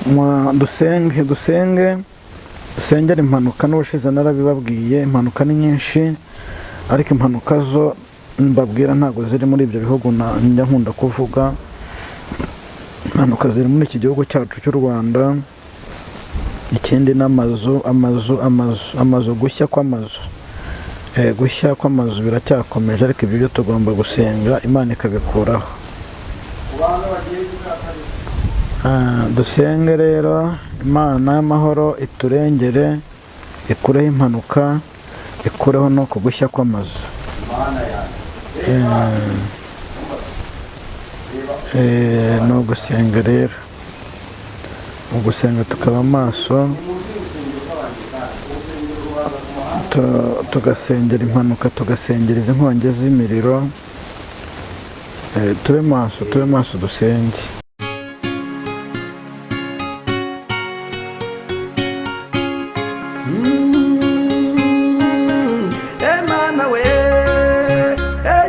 dusengera impanuka. n'ubushize narabibabwiye, impanuka ni nyinshi, ariko impanuka zo mbabwira ntabwo ziri muri ibyo bihugu njya nkunda kuvuga. impanuka ziri muri iki gihugu cyacu cy'u Rwanda. ikindi n'amazu gushya kw'amazu biracyakomeje, ariko ibyo byo tugomba gusenga Imana ikabikuraho. dusenge rero Imana y'amahoro iturengere, ikureho impanuka, ikureho no kugushya kw'amazu. ni ugusenga rero, ugusenga tukaba maso, tugasengera impanuka, tugasengera izi nkongi z'imiriro. tube maso dusenge. Emana we,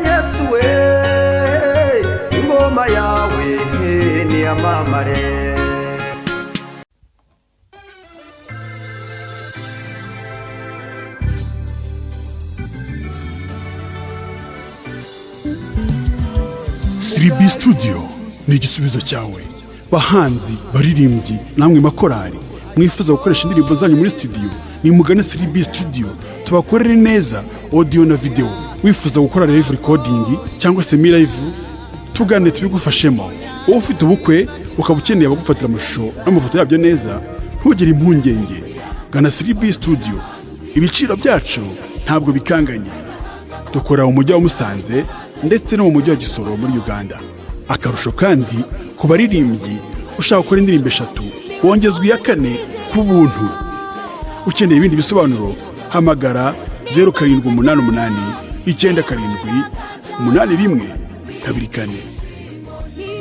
Yesu we, ingoma yawe ni amamare. Siribi Studio ni igisubizo cyawe. Bahanzi, baririmbyi, namwe makorari mwifuza gukoresha indirimbo zanyu muri studio, ni mugane Siribi Studio tubakorere neza audio na video. Wifuza gukora live recording cyangwa se live, tugane tubigufashemo. Wowe ufite ubukwe ukaba ukeneye abagufatira amashusho n'amafoto yabyo neza, ntugire impungenge, gana Siribi Studio. Ibiciro byacu ntabwo bikanganye. Dukora mu mujyi wa Musanze ndetse no mu mujyi wa Gisoro muri Uganda. Akarusho kandi ku baririmbyi ushaka gukora indirimbo 3 wongezwa iya 4 ku buntu. Ukeneye ibindi bisobanuro hamagara 0788 97 81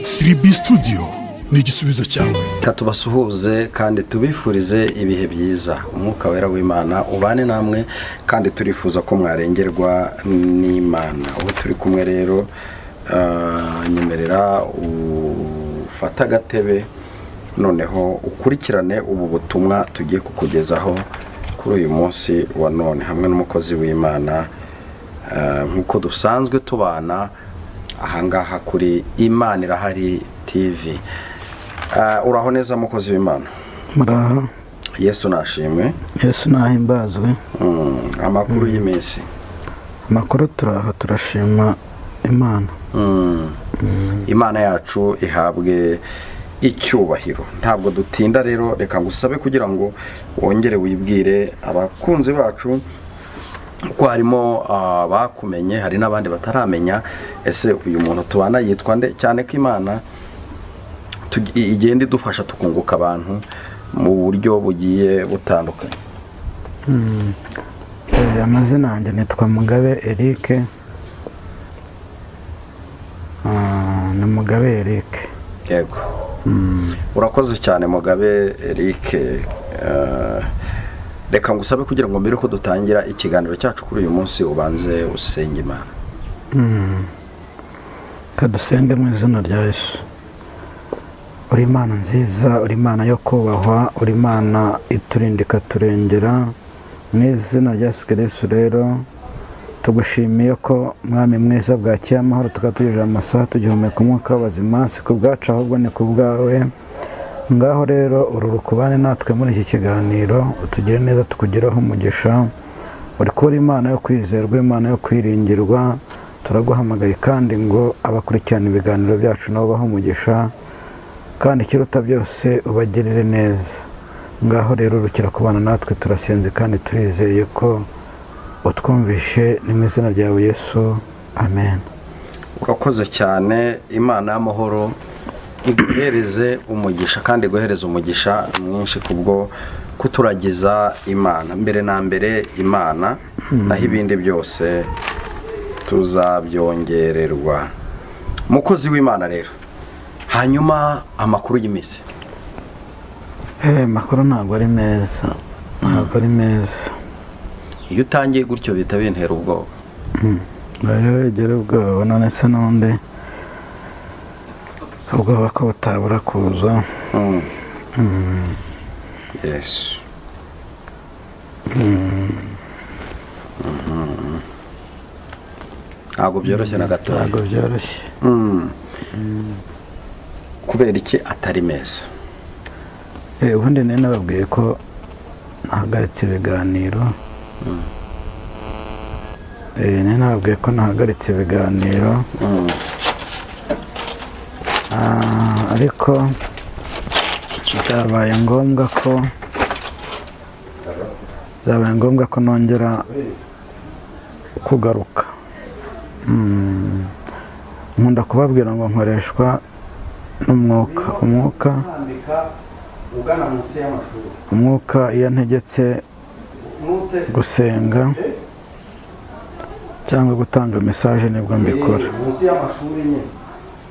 Siribi Studio ni igisubizo cyawe. Tubasuhuze kandi tubifurize ibihe byiza. Umwuka wera w'Imana ubane namwe, kandi turifuza ko mwarengerwa n'Imana. Ubu turi kumwe rero, nyemerera ufata agatebe noneho ukurikirane ubu butumwa tugiye kukugezaho kuri uyu munsi wa none, hamwe n'umukozi w'Imana, nk'uko dusanzwe tubana ahangaha kuri Imana Irahari TV. Uraho neza mukozi w'Imana? Muraho. Yesu nashimwe. Yesu nahimbazwe. Amakuru y'iminsi? Amakuru turaho, turashima Imana. Imana yacu ihabwe icyubahiro. Ntabwo dutinda rero, reka ngusabe kugira ngo wongere wibwire abakunzi bacu ko harimo bakumenye, hari n'abandi bataramenya. Ese uyu muntu tubana yitwa nde? Cyane ko Imana igenda idufasha tukunguka abantu mu buryo bugiye butandukanye. Amazina yanjye nitwa Mugabe Eric. ni Mugabe Eric. Yego. Urakoze cyane Mugabe Eric. Reka ngusabe kugira ngo mbere ko dutangira ikiganiro cyacu kuri uyu munsi ubanze usenge Imana. Kadusenge mu izina rya Yesu. Uri Imana nziza, uri Imana yo kubahwa, uri Imana iturindika turengera. Mu izina rya Yesu Kristo rero tugushimiye ko mwami mwiza bwakiye amahoro tukatujije amasaha tugihumeka umwuka w'abazima, si ku bwacu ahubwo ni ku bwawe. Ngaho rero ururukubane natwe muri iki kiganiro, utugire neza tukugiraho umugisha. Uri kuri Imana yo kwizerwa, Imana yo kwiringirwa. Turaguhamagaye kandi ngo abakurikirana ibiganiro byacu nabo baho umugisha, kandi ikiruta byose ubagirire neza. Ngaho rero urukira kubana natwe, turasenze kandi turizeye ko utwumvishe, ni mu izina ryawe Yesu, amen. Urakoze cyane. Imana y'amahoro iguhereze umugisha, kandi iguhereze umugisha mwinshi kubwo kuturagiza Imana. Mbere na mbere Imana, naho ibindi byose tuzabyongererwa. Mukozi w'Imana rero, hanyuma amakuru y'imisi? Makuru ntabwo ari meza, ntabwo ari meza. Iyo utangiye gutyo bita bintera ubwoba. Ugera ubwoba, none se n'undi ubwoba ko butabura kuza. yesu ntabwo byoroshye na gatoya. ntabwo byoroshye. kubera iki atari meza? ubundi nari nababwiye ko nahagaritse ibiganiro. nari nababwiye ko nahagaritse ibiganiro, ariko byabaye ngombwa ko nongera kugaruka. nkunda kubabwira ngo nkoreshwa n'umwuka. umwuka iyo ntegetse gusenga cyangwa gutanga mesaje nibwo mbikora.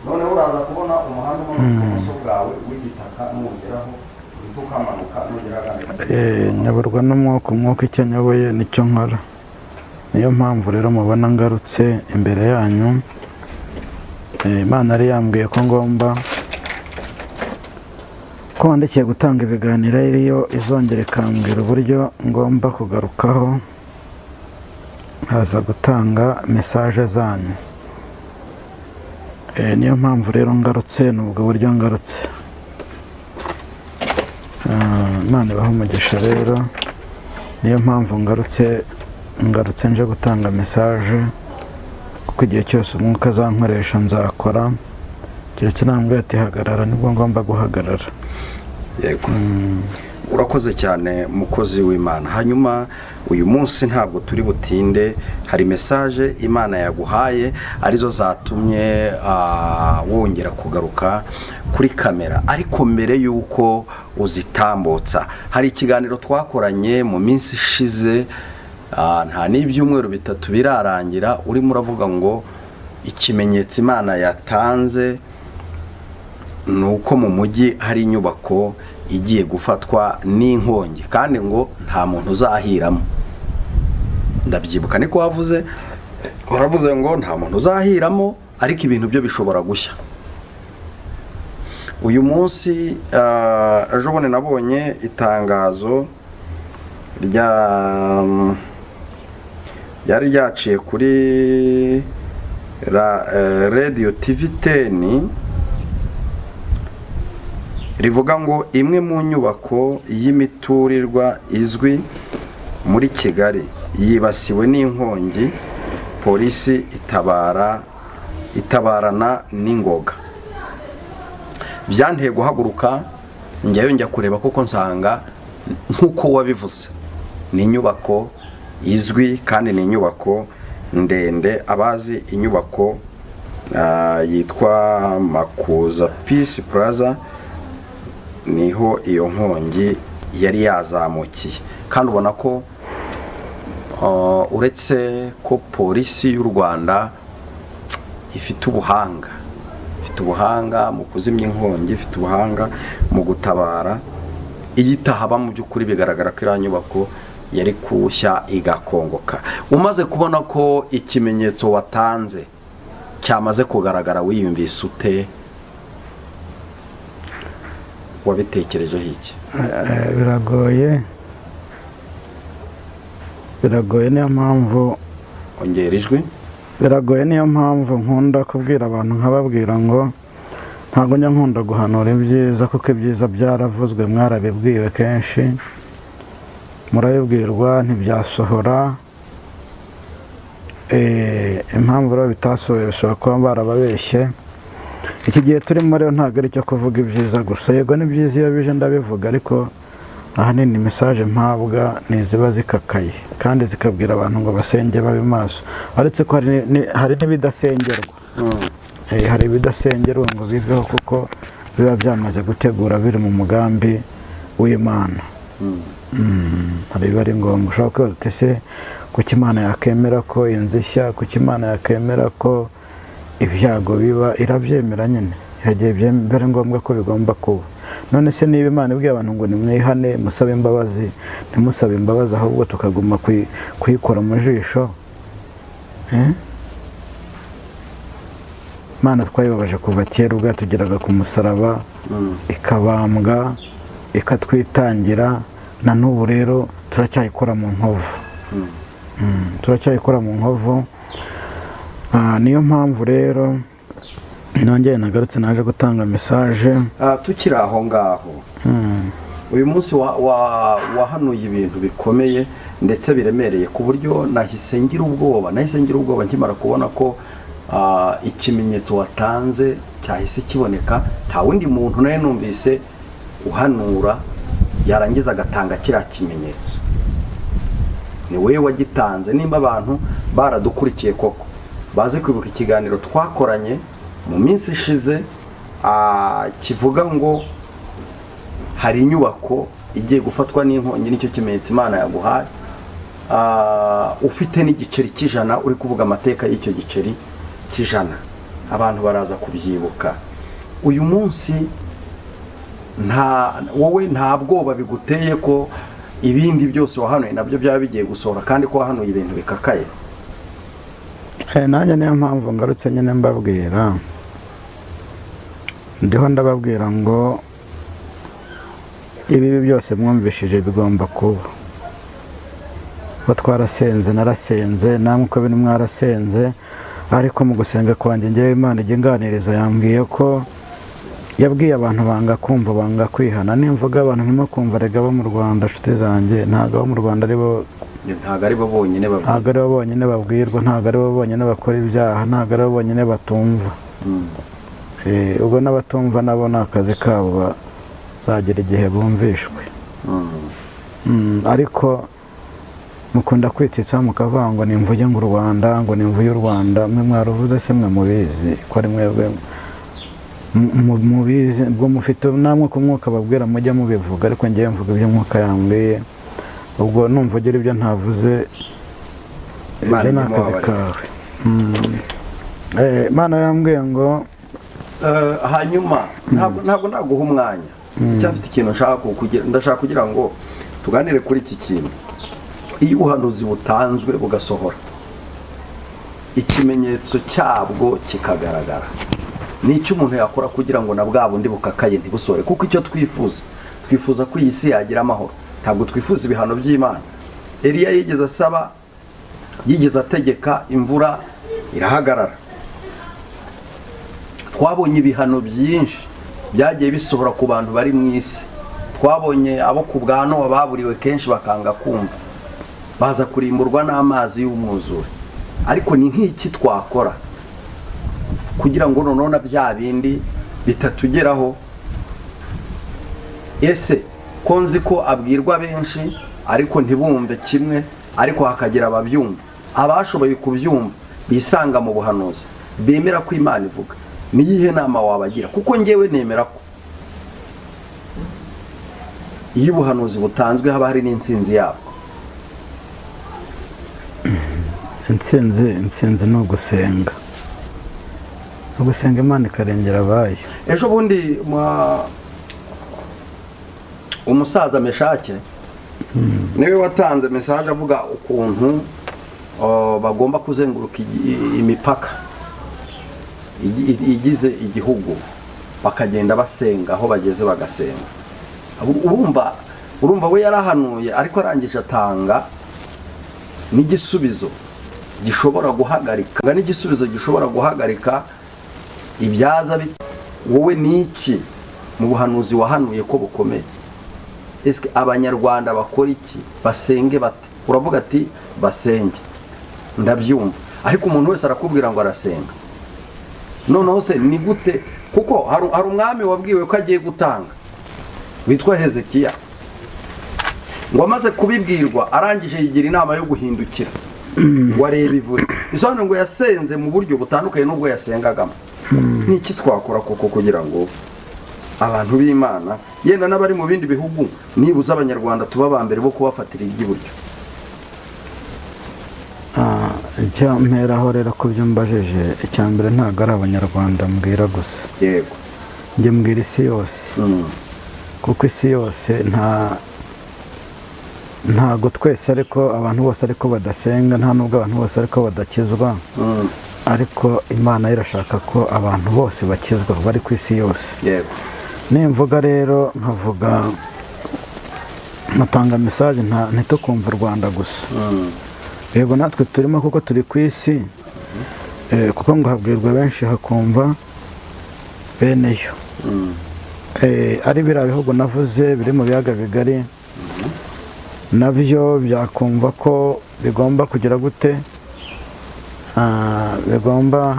noneho uraza kubona umuhanda umanuka bwawe w'igitaka nugeraho ukamanuka nugera nyoborwa n'umwuka icyo nyoboye nicyo nkora. niyo mpamvu rero mubona ngarutse imbere yanyu. Imana yari yambwiye ko ngomba ko wandikiye gutanga ibiganiro ariyo izongera ikambwira uburyo ngomba kugarukaho haza gutanga mesaje zanyu. niyo mpamvu rero ngarutse, n'ubwo buryo ngarutse. Imana ibaha umugisha rero. niyo mpamvu ngarutse nje gutanga mesaje, kuko igihe cyose umwuka azankoresha nzakora. keretse nambwiye ati hagarara, nibwo ngomba guhagarara. yego urakoze cyane mukozi w'Imana. hanyuma uyu munsi ntabwo turi butinde, hari mesaje Imana yaguhaye arizo zatumye wongera kugaruka kuri kamera. ariko mbere y'uko uzitambutsa, hari ikiganiro twakoranye mu minsi ishize, nta n'ibyumweru bitatu birarangira, urimo uravuga ngo ikimenyetso Imana yatanze ni uko mu mujyi hari inyubako igiye gufatwa n'inkongi, kandi ngo nta muntu uzahiramo. ndabyibuka niko wavuze, uravuze ngo nta muntu uzahiramo, ariko ibintu byo bishobora gushya. uyu munsi ejo bundi nabonye itangazo ryari ryaciye kuri Radio TV 10 rivuga ngo imwe mu nyubako y'imiturirwa izwi muri Kigali yibasiwe n'inkongi, polisi itabarana n'ingoga. byanteye guhaguruka njya kureba, kuko nsanga nk'uko wabivuze ni inyubako izwi kandi ni inyubako ndende. abazi inyubako yitwa Makuza Peace Plaza niho iyo nkongi yari yazamukiye. kandi ubona ko uretse ko polisi y'u Rwanda ifite ubuhanga mu kuzimya inkongi, ifite ubuhanga mu gutabara, iyitahaba mu by'ukuri bigaragara ko iriya nyubako yari kushya igakongoka. umaze kubona ko ikimenyetso watanze cyamaze kugaragara, wiyumvise ute? wabitekerejeho iki? biragoye niyo mpamvu ongera ijwi. biragoye niyo mpamvu nkunda kubwira abantu, nkababwira ngo ntabwo njya nkunda guhanura ibyiza, kuko ibyiza byaravuzwe, mwarabibwiwe kenshi, murabibwirwa ntibyasohora. impamvu rero bitasohoye bishobora kuba barababeshye. iki gihe turimo rero ntabwo ari cyo kuvuga ibyiza gusa. yego ni byiza iyo bije ndabivuga, ariko ahanini mesaje mpabwa ni iziba zikakaye kandi zikabwira abantu ngo basenge babe maso. uretse ko hari n'ibidasengerwa. hari ibidasengerwa ngo biveho, kuko biba byamaze gutegura, biri mu mugambi w'Imana. hari biba ari ngombwa. ushobora kuba uti se kuki Imana yakemera ko inzu ishya, kuki Imana yakemera ko ibyago biba? irabyemera nyine, yagiye byemera ngombwa ko bigomba kuba. none se niba Imana ibwiye abantu ngo nimwihane musabe imbabazi, ntimusabe imbabazi ahubwo tukaguma kuyikora mu jisho? Imana twayibabaje kuva kera ubwo yatugeraga ku musaraba ikabambwa, ikatwitangira na n'ubu rero turacyayikora mu nkovu. Turacyayikora mu nkovu. Niyo mpamvu rero nongeye nagarutse naje gutanga mesaje. Tukiri aho ngaho, uyu munsi wahanuye ibintu bikomeye ndetse biremereye ku buryo nahise ngira ubwoba nkimara kubona ko ikimenyetso watanze cyahise kiboneka. Nta wundi muntu nawe numvise uhanura yarangiza agatanga kiriya kimenyetso, ni wowe wagitanze. Nimba abantu baradukurikiye koko baze kwibuka ikiganiro twakoranye mu minsi ishize kivuga ngo hari inyubako igiye gufatwa n'inkongi, nicyo kimenyetso Imana yaguhaye. Ufite n'igiceri cy'ijana uri kuvuga amateka y'icyo giceri cy'ijana, abantu baraza kubyibuka. Uyu munsi wowe nta bwoba biguteye ko ibindi byose wahanuye nabyo byaba bigiye gusohora kandi ko wahanuye ibintu bikakaye? Nanjye niyo mpamvu ngarutse nyine mbabwira, ndiho ndababwira ngo ibi byose mwumvishije bigomba kuba. Ko twarasenze, narasenze, namwe uko biri mwarasenze, ariko mu gusenga kwanjye njyewe Imana ijya inganiriza, yambwiye ko yabwiye abantu banga kumva, banga kwihana. Nimvuga abantu ntimo kumva, rega bo mu Rwanda nshuti zanjye, ntabwo abo mu Rwanda ari bo bonyine babwirwa, ntabwo ari bo bonyine bakora ibyaha, ntabwo ari bo bonyine batumva. Ubwo n'abatumva nabo ni akazi kabo, bazagira igihe bumvishwe. Ariko mukunda kwititsa mukavuga ngo nimvuge ngo u Rwanda, ngo nimvuye u Rwanda. Mwe mwaruvuze se mwe mubizi ko ari mwebwe mubizi, ubwo mufite namwe ku mwuka babwira mujya mubivuga, ariko ngiye mvuga ibyo mwuka yambwiye. Ubwo numvugira ibyo ntavuze, ibyo ni akazi kawe. Imana yambwiye ngo hanyuma ntabwo naguha umwanya, cyafite ikintu ndashaka kugira ngo tuganire kuri iki kintu. Iyo ubuhanuzi butanzwe bugasohora, ikimenyetso cyabwo kikagaragara, ni icyo umuntu yakora kugira ngo na bwa bundi bukakaye ntibusore. Kuko icyo twifuza ko iyi si yagira amahoro, ntabwo twifuza ibihano by'Imana. Eliya yigeze ategeka imvura irahagarara. Twabonye ibihano byinshi byagiye bisohora ku bantu bari mu isi. Twabonye abo ku bwa Nowa baburiwe kenshi bakanga kumva, baza kurimburwa n'amazi y'umwuzure. Ariko ni nk'iki twakora kugira ngo none bya bindi bitatugeraho? Ese ko nzi ko abwirwa benshi ariko ntibumve kimwe, ariko hakagira ababyumva, abashoboye kubyumva bisanga mu buhanuzi, bemera ko Imana ivuga. Niyihe nama wabagira? Kuko ngewe nemera ko iyo ubuhanuzi butanzwe haba hari n'insinzi yabwo. Insinzi ni ugusenga, Imana ikarengera abayo. Ejo bundi umusaza Meshake niwe watanze mesaje avuga ukuntu bagomba kuzenguruka imipaka igize igihugu, bakagenda basenga aho bageze bagasenga. Urumva we yarahanuye, ariko arangije atanga n'igisubizo gishobora guhagarika ibyaza. Wowe niki mu buhanuzi wahanuye ko bukomeye? Ese abanyarwanda bakora iki? Basenge bate? Uravuga ati basenge, ndabyumva, ariko umuntu wese arakubwira ngo arasenga. Noneho se ni gute? Kuko hari umwami wabwiwe ko agiye gutanga witwa Hezekiya, ngo amaze kubibwirwa arangije yigira inama yo guhindukira ngo arebe ivure. Bisobanura ngo yasenze mu buryo butandukanye n'ubwo yasengagamo. Niki twakora koko kugira ngo abantu b'Imana, yenda n'abari mu bindi bihugu, nibuza abanyarwanda tuba ba mbere bo kubafatira iby'iburyo? Mperaho rero ku byo mbajeje, icya mbere ntabwo ari abanyarwanda mbwira gusa, yego njye mbwira isi yose. Kuko isi yose ntago twese ariko abantu bose ariko badasenga, nta nubwo abantu bose ariko badakizwa, ariko Imana irashaka ko abantu bose bakizwa bari ku isi yose. Yego. Nimvuga rero nkavuga natanga mesaje ntitukumva u Rwanda gusa. Yego natwe turimo kuko turi ku isi, kuko ngo habwirwa benshi hakumva beneyo. Ari biriya bihugu navuze biri mu biyaga bigari, nabyo byakumva ko bigomba kugira gute, bigomba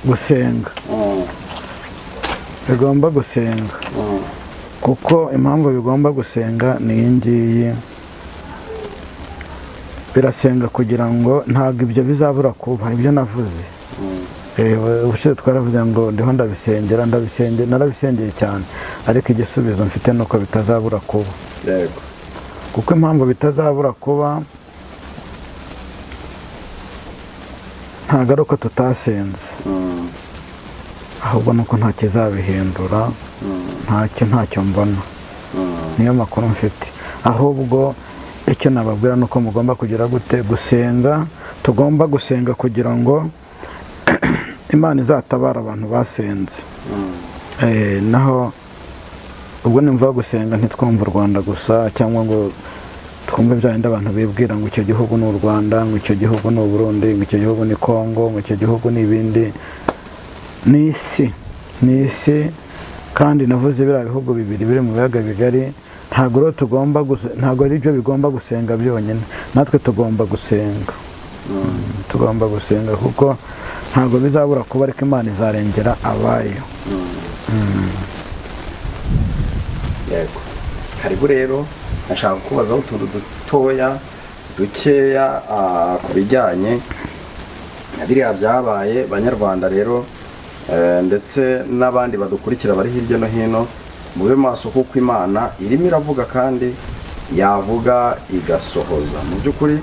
gusenga, bigomba gusenga, kuko impamvu bigomba gusenga ni iyi ngiyi. Birasenga kugira ngo ntabwo ibyo bizabura kuba ibyo navuze. Ubushize twaravuze ngo ndiho ndabisengera, narabisengeye cyane, ariko igisubizo mfite nuko bitazabura kuba. Kuko impamvu bitazabura kuba ntabwo ari uko tutasenze, ahubwo nuko nta kizabihindura, ntacyo mbona. Niyo makuru mfite. Ahubwo icyo nababwira nuko mugomba kugira gute, gusenga. Tugomba gusenga kugira ngo Imana izatabara abantu basenze. Naho ubwo nimva gusenga ntitwumva u Rwanda gusa, cyangwa ngo twumve bya bindi abantu bibwira ngo icyo gihugu ni u Rwanda, ngo icyo gihugu ni u Burundi, ngo icyo gihugu ni Kongo, ngo icyo gihugu ni ibindi. Ni isi, kandi navuze biriya bihugu bibiri biri mu biyaga bigari. Ntabwo ari byo bigomba gusenga byonyine, natwe tugomba gusenga. Tugomba gusenga kuko ntabwo bizabura kuba, ariko Imana izarengera abayo. Yego, karibu rero. Nashaka kubazaho utuntu dukeya ku bijyanye na biriya byabaye. Banyarwanda rero ndetse n'abandi badukurikira bari hirya no hino, mube maso kuko Imana irimo iravuga kandi yavuga igasohoza. Mu by'ukuri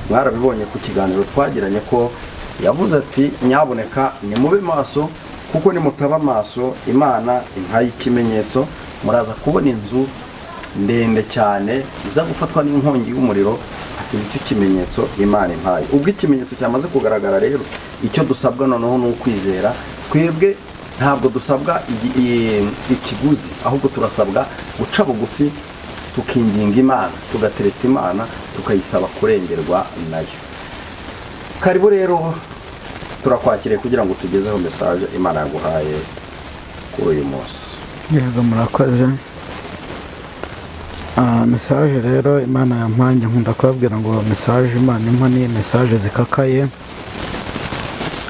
mwarabibonye ku kiganiro twagiranye ko yavuze ati nyaboneka nimube maso, kuko nimutaba maso Imana impaye ikimenyetso. Muraza kubona inzu ndende cyane iza gufatwa n'inkongi y'umuriro, ati nicyo kimenyetso Imana impaye. Ubwo ikimenyetso cyamaze kugaragara rero, icyo dusabwa noneho ni ukwizera. Twebwe ntabwo dusabwa ikiguzi, ahubwo turasabwa guca bugufi, tukinginga Imana, tugatereta Imana, tukayisaba kurengerwa nayo. Karibu rero, turakwakiriye kugira ngo tugezeho mesaje Imana yaguhaye kuri uyu munsi. Yego, murakoze. Mesaje rero Imana yampaye, nkunda kubabwira ngo mesaje Imana impa ni mesaje zikakaye,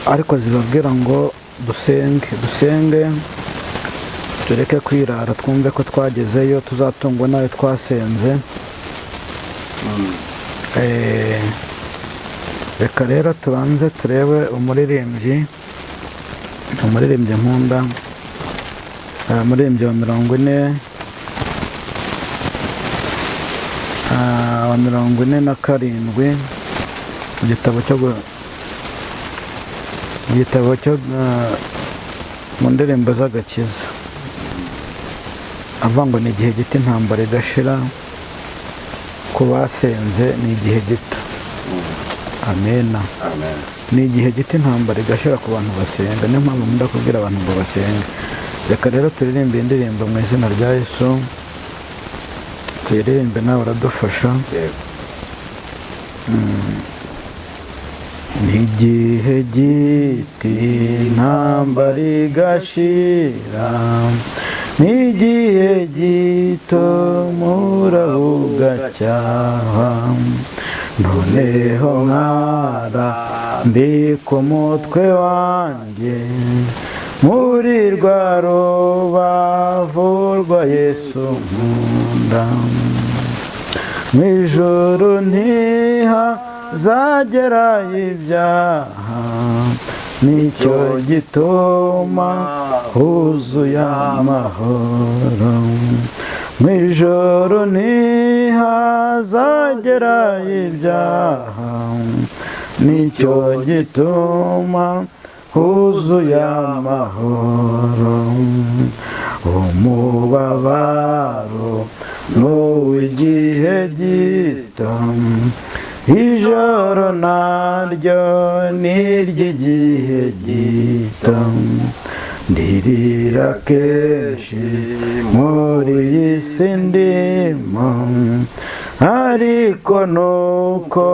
ariko zibabwira ngo dusenge, tureke kwirara, twumve ko twagezeyo, tuzatungwa nayo twasenze. Reka rero tubanze turebe umuririmbyi nkunda, umuririmbyi wa 47 igitabo cyo mu ndirimbo z'agakiza, avuga ngo ni igihe gito intambara idashira, ku basenze ni igihe gito. Amena. Ni igihe gito intambara igashira ku bantu basenga. Niyo mpamvu nkunda kubwira abantu ngo basenge. Reka rero turirimbe indirimbo mu izina rya Yesu, tuyiririmbe nawe uradufasha. Ni igihe gito intambara igashira, ni igihe gito umuraba ugacyaha, noneho nkarambika umutwe wanjye muri rwa rubavu rwa Yesu nkunda. Mu ijuru ntihazagerayo ibyaha, nicyo gituma huzuye amahoro. Mu ijuru ntihazagerayo ibyaha, nicyo gituma huzuye amahoro. Umubabaro n'uw'igihe gito, ijoro naryo ni iry'igihe gito, ndirira kenshi muri iyi si ndimo, ariko nuko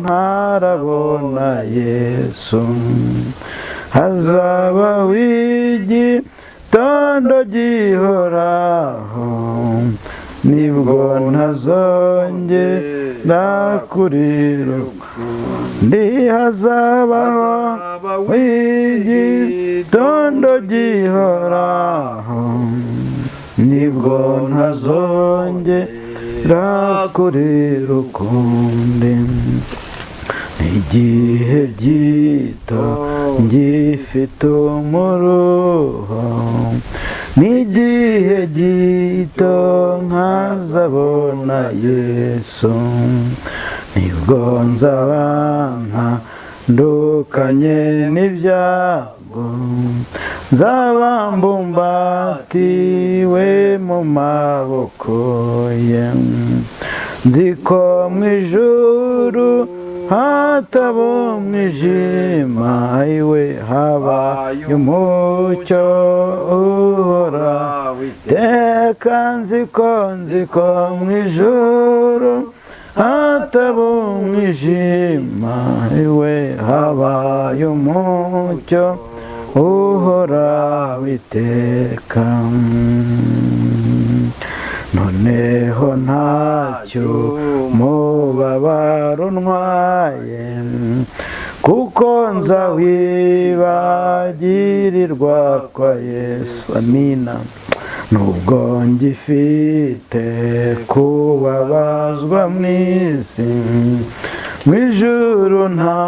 ntarabona Yesu. Hazaba w'igitondo gihoraho, nibwo ntazongera kurira ukundi. Hazabaho w'igitondo gihoraho, nibwo ntazongera kurira ukundi. Igihe gito ngifite umuruho, n'igihe gito nkazabona Yesu, nibwo nzaba ntandukanye n'ibyago, nzaba mbumbatiwe mu maboko ye. Nzi ko mu ijuru hataba umwijima, iwe habaye umucyo uhoraho iteka. Nzi ko mu ijuru hataba umwijima, iwe habaye umucyo uhoraho iteka. Noneho ntacyo umubabaro untwaye, kuko nzawibagirirwa kwa Yesu. Amina. Nubwo ngifite kubabazwa mu isi, mu ijuru nta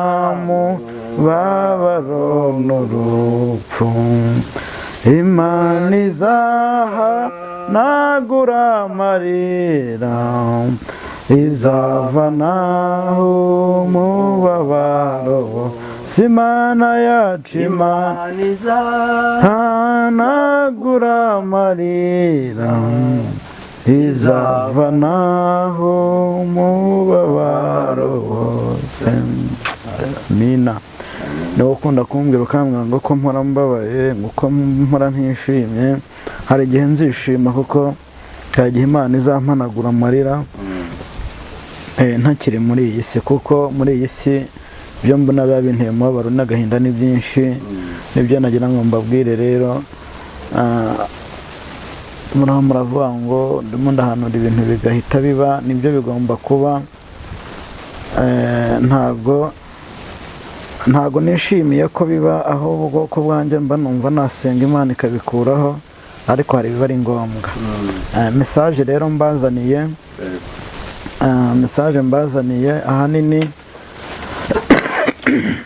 mubabaro n'urupfu. Imana izahanagura amarira, izavanaho umubabaro. Imana yacu, Imana izahanagura amarira, izavanaho umubabaro wose. Amina. Niba ukunda kumbwira ukambwira ngo ko mpora mbabaye, ngo ko mpora ntishimye, hari igihe nzishima kuko hari igihe Imana izampanagura amarira ntakiri muri iyi si, kuko muri iyi si ibyo mbona biba binteye umubabaro n'agahinda ni byinshi. Nibyo nagira ngo mbabwire rero. Muraho muravuga ngo ndimo ndahanura ibintu bigahita biba, nibyo bigomba kuba. Ntago nishimiye ko biba, ahubwo ko bwanjye mba numva nasenga Imana ikabikuraho, ariko hari biba ari ngombwa. Message rero mbazaniye ahanini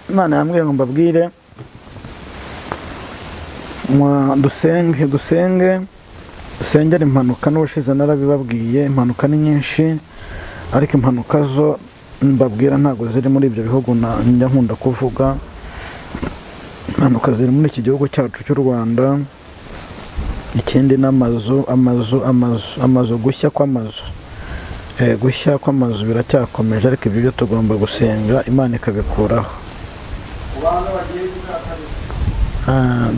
Imana yambwiye ngo mbabwire dusengere impanuka. N'ubushize narabibabwiye, impanuka ni nyinshi, ariko impanuka zo mbabwira ntabwo ziri muri ibyo bihugu njya nkunda kuvuga. Impanuka ziri muri iki gihugu cyacu cy'u Rwanda. Ikindi n'amazu, gushya kw'amazu biracyakomeje, ariko ibyo tugomba gusenga Imana ikabikuraho.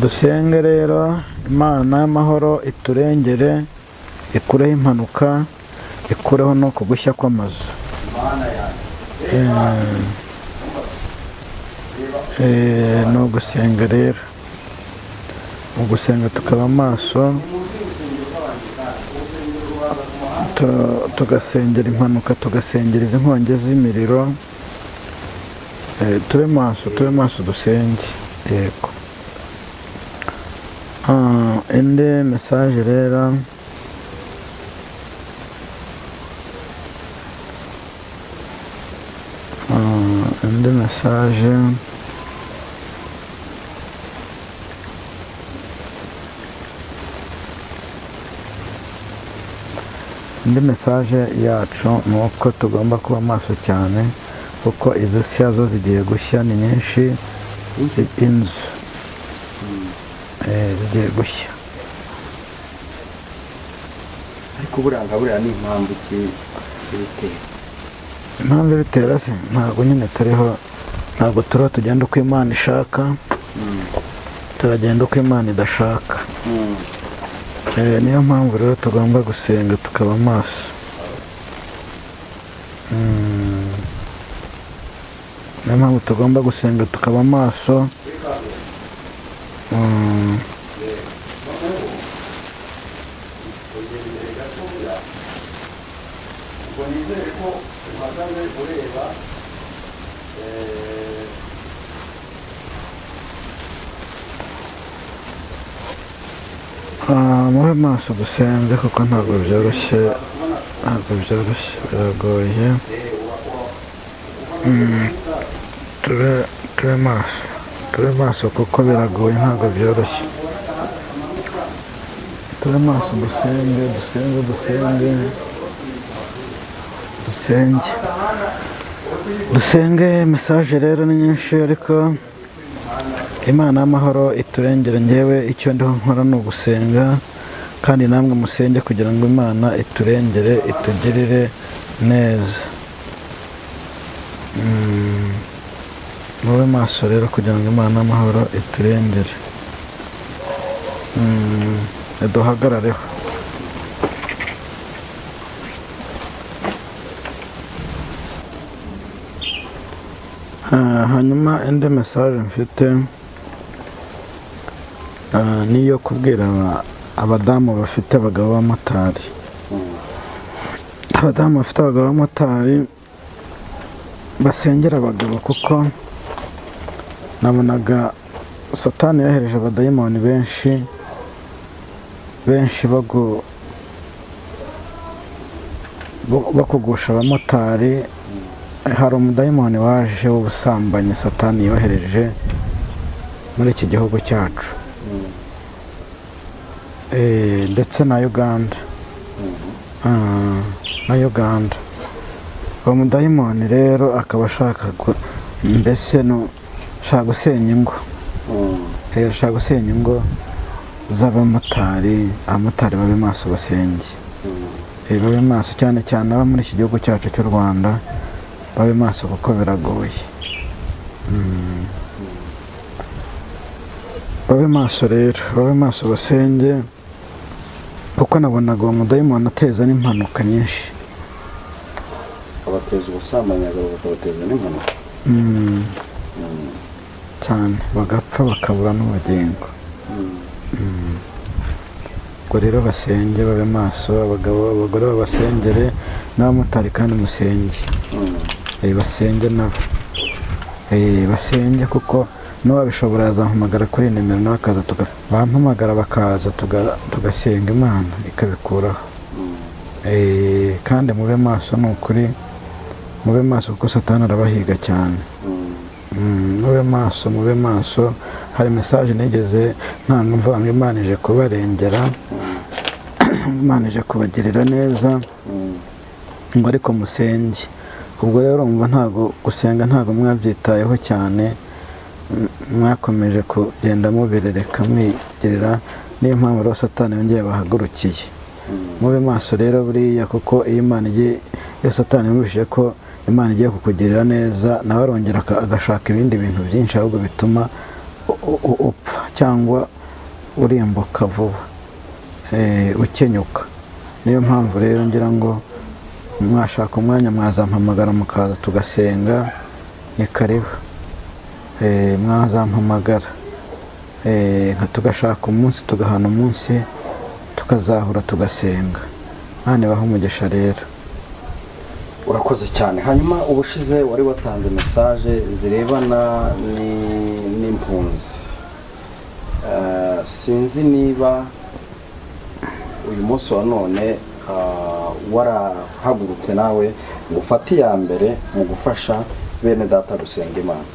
Dusenge rero Imana y'amahoro iturengere, ikureho impanuka, ikureho no kugushya kw'amazu. Ni ugusenga rero, ugusenga tukaba amaso, tugasengera impanuka, tugasengera izi nkongi z'imiriro. Tube maso dusenge. Yego. Indi message rero, indi message yacu ni uko tugomba kuba maso cyane, kuko izi nshya zo zigiye gushya, ni nyinshi. Inzu zigiye gushya. ariko buriya ni impamvu ibitera. Impamvu ibitera se ntabwo nyine turiho, ntabwo turiho tugenda uko Imana ishaka. turagenda uko imana idashaka. Niyo mpamvu rero tugomba gusenga tukaba maso. Niyo mpamvu tugomba gusenga tukaba maso. Mube maso dusenge kuko ntabwo byoroshye, biragoye. Tube maso kuko biragoye, ntabwo byoroshye. Tube maso dusenge. Message rero ni nyinshi, ariko Imana y'amahoro iturengere. Njyewe icyo ndiho nkora ni ugusenga, kandi namwe musenge kugira ngo Imana iturengere, itugirire neza. Mube maso rero kugira ngo Imana y'amahoro iturengere. Duhagarareho. Hanyuma indi message mfite niyo kubwira abadamu bafite abagabo b'abamotari. Abadamu bafite abagabo b'abamotari basengera abagabo, kuko nabonaga Satani yohereje abadayimoni benshi bakugusha abamotari. Hari umudayimoni waje w'ubusambanyi Satani yohereje muri iki gihugu cyacu, ndetse na Uganda. Uwo mudayimoni rero akaba ashaka mbese ashaka gusenya ingo. Ashaka gusenya ingo z'abamotari. Abamotari babe maso basenge. Babe maso cyane cyane aba muri iki gihugu cyacu cy'u Rwanda. Babe maso kuko biragoye. Babe maso rero, babe maso basenge, kuko nabonaga uwo mudayimoni ateza n'impanuka nyinshi. Abateza ubusambanyi bakabateza n'impanuka cyane, bagapfa bakabura n'ubugingo. Ubwo rero basenge, babe maso. Abagore babasengere, n'abamotari kandi musenge. Basenge nabo. Basenge kuko n'uwabishobora yazampamagara kuri nimero nawe akaza bampamagara bakaza tugasenga Imana ikabikuraho. Kandi mube maso, ni ukuri mube maso kuko Satani arabahiga cyane. Mube maso. Hari message nigeze ntanga mvuga ngo Imana ije kubarengera, Imana ije kubagirira neza, ngo ariko musenge. Ubwo rero umva ntago gusenga ntago mwabyitayeho cyane, mwakomeje kugenda mubirereka mwigirira. Niyo mpamvu rero Satani yongeye bahagurukiye. Mube maso rero buriya, kuko iyo Satani yumvise ko Imana igiye kukugirira neza, nawe arongera agashaka ibindi bintu byinshi ahubwo bituma upfa cyangwa urimbuka vuba, ukenyuka. Niyo mpamvu rero ngira ngo mwashaka umwanya mwazampamagara mukaza tugasenga, ni karibu. Mwazampamagara tugashaka umunsi, tugahana umunsi, tukazahura tugasenga. Imana ibahe umugisha rero. Urakoze cyane. Hanyuma ubushize wari watanze message zirebana n'impunzi. Sinzi niba uyu munsi wa none warahagurutse nawe ngo ufate iya mbere mu gufasha bene data gusenga Imana.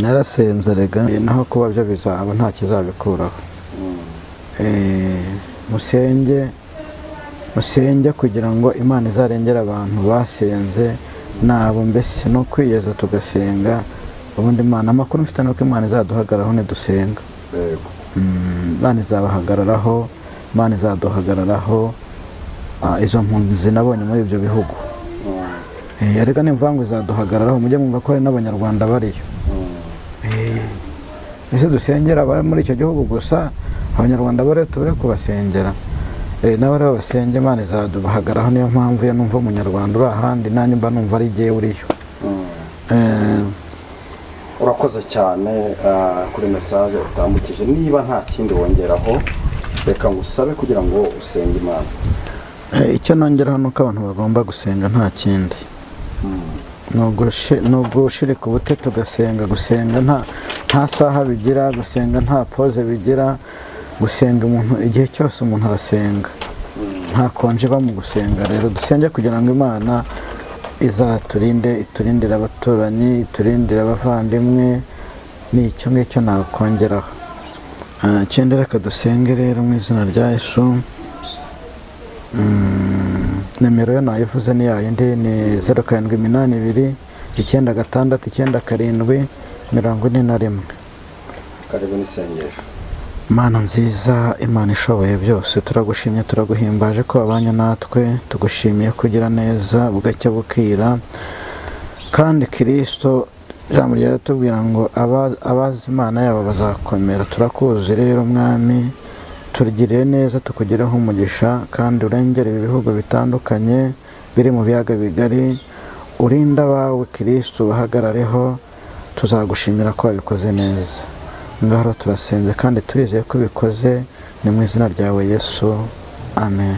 Narasenze rega, naho kuba byo bizaba nta kizabikuraho. Musenge kugira ngo Imana izarengera abantu basenze nabo, mbese no kwiyeza tugasenga. Ubundi Imana, amakuru mfite nuko Imana izaduhagararaho nidusenga. Imana izabahagararaho, Imana izaduhagararaho. Izo mpunzi nabonye muri ibyo bihugu, ariko nimvuga ngo izaduhagararaho, mujye mwumva ko hari n'Abanyarwanda bariyo. ese dusengera abari muri icyo gihugu gusa, abanyarwanda bo rero tube kubasengera, nabo rero basenge, Imana izaduhagaraho. Niyo mpamvu iyo numva umunyarwanda uri ahandi nanjye mba numva ari jyewe uriyo. urakoze cyane kuri mesaje utambukije. Niba nta kindi wongeraho, reka ngusabe kugira ngo usenge Imana. Icyo nongeraho ni uko abantu bagomba gusenga, nta kindi. Ni ugushirika ubute tugasenga. Gusenga nta saha bigira, gusenga nta pose bigira, gusenga umuntu igihe cyose umuntu arasenga, nta konje iba mu gusenga. Rero dusenge kugira ngo Imana izaturinde, iturindire abaturanyi, iturindire abavandimwe. Ni icyo ngicyo nakongeraho. Ikindi reka dusenge rero mu izina rya Yesu. Nimero yo nayivuze ni yayindi, ni 0782 966 947. Karibu n'isengesho. Mana nziza, Imana ishoboye byose, turagushimye, turaguhimbaje ko wabanye natwe, tugushimiye kugira neza bugacya bukira. Kandi Kristo ijambo ryaratubwira ngo abazi Imana yabo bazakomera. Turakuzi rero Mwami, turigirire neza, tukugireho umugisha, kandi urengere ibi bihugu bitandukanye biri mu biyaga bigari. Urinda abawe Kristo, bahagarareho. Tuzagushimira ko wabikoze neza. Ngaho turasenze kandi turizeye ko ubikoze, ni mu izina ryawe Yesu, amen.